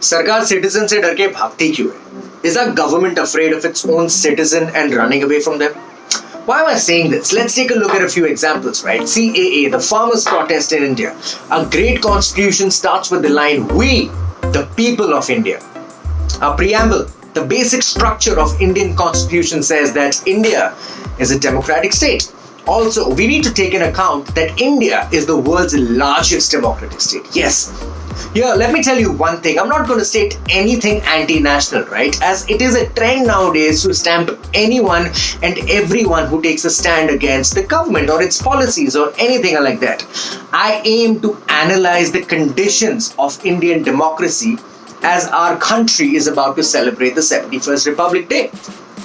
सरकार citizen से डर के भागती क्यों है? Is our government afraid of its own citizen and running away from them? Why am I saying this? Let's take a look at a few examples, right? CAA, the farmers' protest in India. A great constitution starts with the line, "We, the people of India." Our preamble, the basic structure of Indian constitution says that India is a democratic state. Also, we need to take into account that India is the world's largest democratic state. Yes. Here, let me tell you one thing. I'm not going to state anything anti-national, right? As it is a trend nowadays to stamp anyone and everyone who takes a stand against the government or its policies or anything like that. I aim to analyze the conditions of Indian democracy as our country is about to celebrate the 71st Republic Day.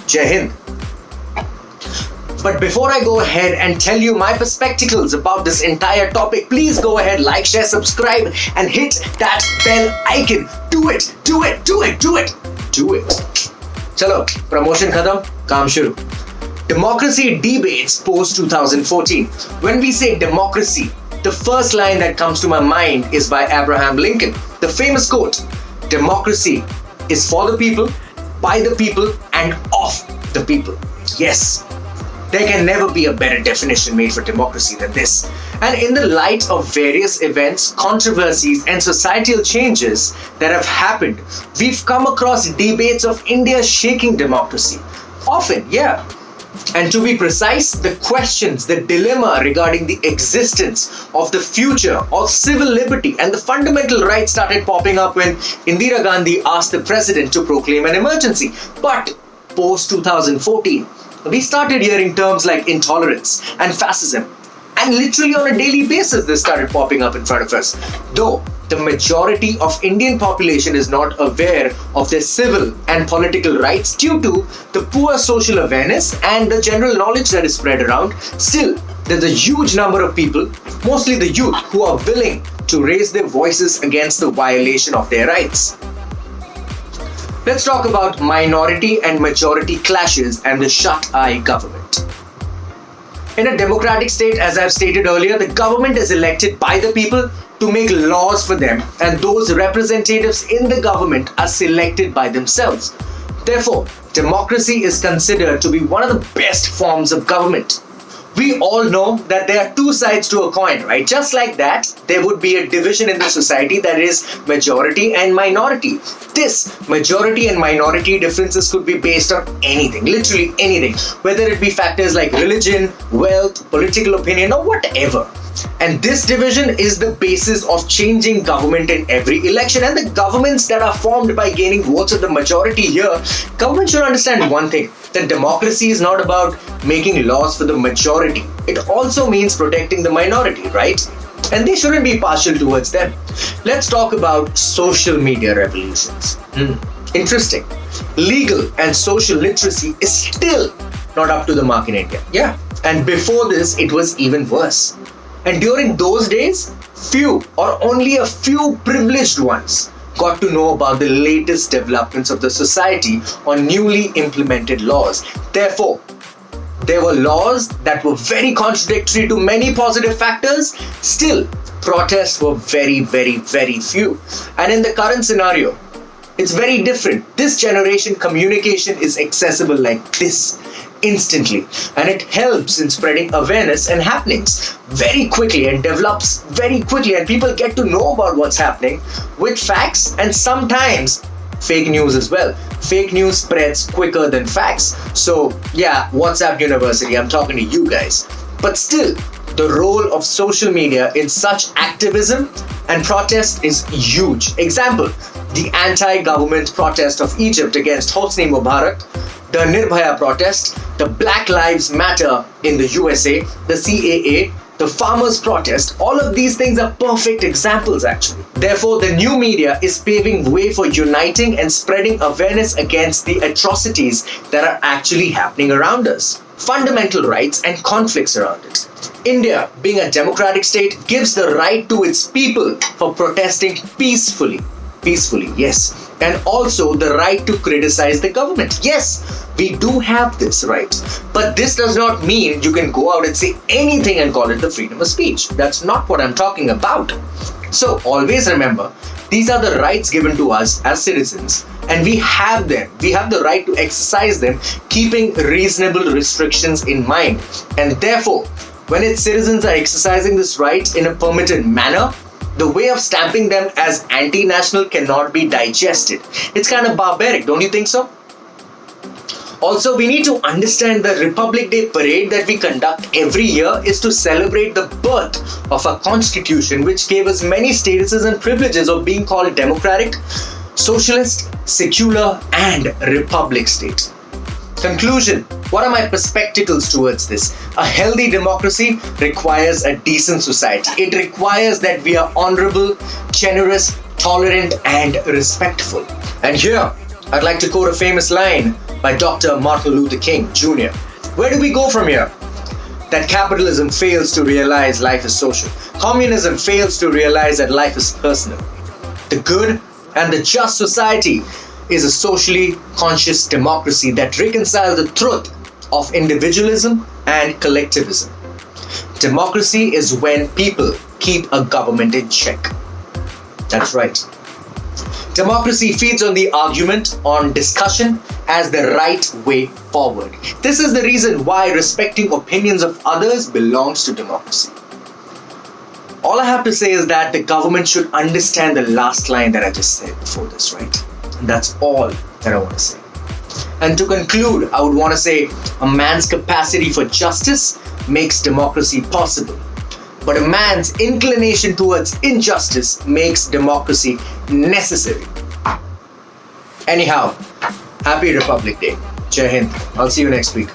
Jai Hind. But before I go ahead and tell you my perspectives about this entire topic, please go ahead, like, share, subscribe, and hit that bell icon. Do it, do it, do it, do it, do it. Chalo, promotion khatam, kaam shuru. Democracy debates post 2014. When we say democracy, the first line that comes to my mind is by Abraham Lincoln. The famous quote, "Democracy is for the people, by the people, and of the people." Yes. There can never be a better definition made for democracy than this. And in the light of various events, controversies, and societal changes that have happened, we've come across debates of India shaking democracy. Often, yeah. And to be precise, the questions, the dilemma regarding the existence of the future of civil liberty and the fundamental rights started popping up when Indira Gandhi asked the president to proclaim an emergency. But post 2014, we started hearing terms like intolerance and fascism. And literally on a daily basis, this started popping up in front of us. Though the majority of Indian population is not aware of their civil and political rights due to the poor social awareness and the general knowledge that is spread around, still, there's a huge number of people, mostly the youth, who are willing to raise their voices against the violation of their rights. Let's talk about minority and majority clashes and the shut-eye government. In a democratic state, as I've stated earlier, the government is elected by the people to make laws for them, and those representatives in the government are selected by themselves. Therefore, democracy is considered to be one of the best forms of government. We all know that there are two sides to a coin, right? Just like that, there would be a division in the society that is majority and minority. This majority and minority differences could be based on anything, literally anything, whether it be factors like religion, wealth, political opinion, or whatever. And this division is the basis of changing government in every election. And the governments that are formed by gaining votes of the majority here, government should understand one thing, that democracy is not about making laws for the majority. It also means protecting the minority, right? And they shouldn't be partial towards them. Let's talk about social media revolutions. Interesting. Legal and social literacy is still not up to the mark in India. Yeah. And before this, it was even worse. And during those days, few or only a few privileged ones got to know about the latest developments of the society on newly implemented laws. Therefore, there were laws that were very contradictory to many positive factors. Still, protests were very, very, very few. And in the current scenario, it's very different. This generation communication is accessible like this, instantly, and it helps in spreading awareness and happenings very quickly and develops very quickly, and people get to know about what's happening with facts and sometimes fake news as well. Fake news spreads quicker than facts. So yeah, WhatsApp University, I'm talking to you guys. But still, the role of social media in such activism and protest is huge. Example, the anti-government protest of Egypt against Hosni Mubarak, the Nirbhaya protest, the Black Lives Matter in the USA, the CAA, the farmers' protest, all of these things are perfect examples actually. Therefore, the new media is paving way for uniting and spreading awareness against the atrocities that are actually happening around us. Fundamental rights and conflicts around it. India, being a democratic state, gives the right to its people for protesting peacefully. Peacefully, yes. And also the right to criticize the government. Yes, we do have this right. But this does not mean you can go out and say anything and call it the freedom of speech. That's not what I'm talking about. So always remember, These are the rights given to us as citizens, and we have them. We have the right to exercise them, keeping reasonable restrictions in mind. And therefore, when its citizens are exercising this right in a permitted manner, the way of stamping them as anti-national cannot be digested. It's kind of barbaric, don't you think so? Also, we need to understand the Republic Day parade that we conduct every year is to celebrate the birth of a constitution which gave us many statuses and privileges of being called democratic, socialist, secular, and republic state. Conclusion. What are my perspectives towards this? A healthy democracy requires a decent society. It requires that we are honorable, generous, tolerant, and respectful. And here, I'd like to quote a famous line by Dr. Martin Luther King Jr. Where do we go from here? That capitalism fails to realize life is social. Communism fails to realize that life is personal. The good and the just society is a socially conscious democracy that reconciles the truth of individualism and collectivism. Democracy is when people keep a government in check. That's right. Democracy feeds on the argument, on discussion as the right way forward. This is the reason why respecting opinions of others belongs to democracy. All I have to say is that the government should understand the last line that I just said before this, right? And that's all that I want to say. And to conclude, I would want to say a man's capacity for justice makes democracy possible. But a man's inclination towards injustice makes democracy necessary. Anyhow, happy Republic Day. Jai Hind. I'll see you next week.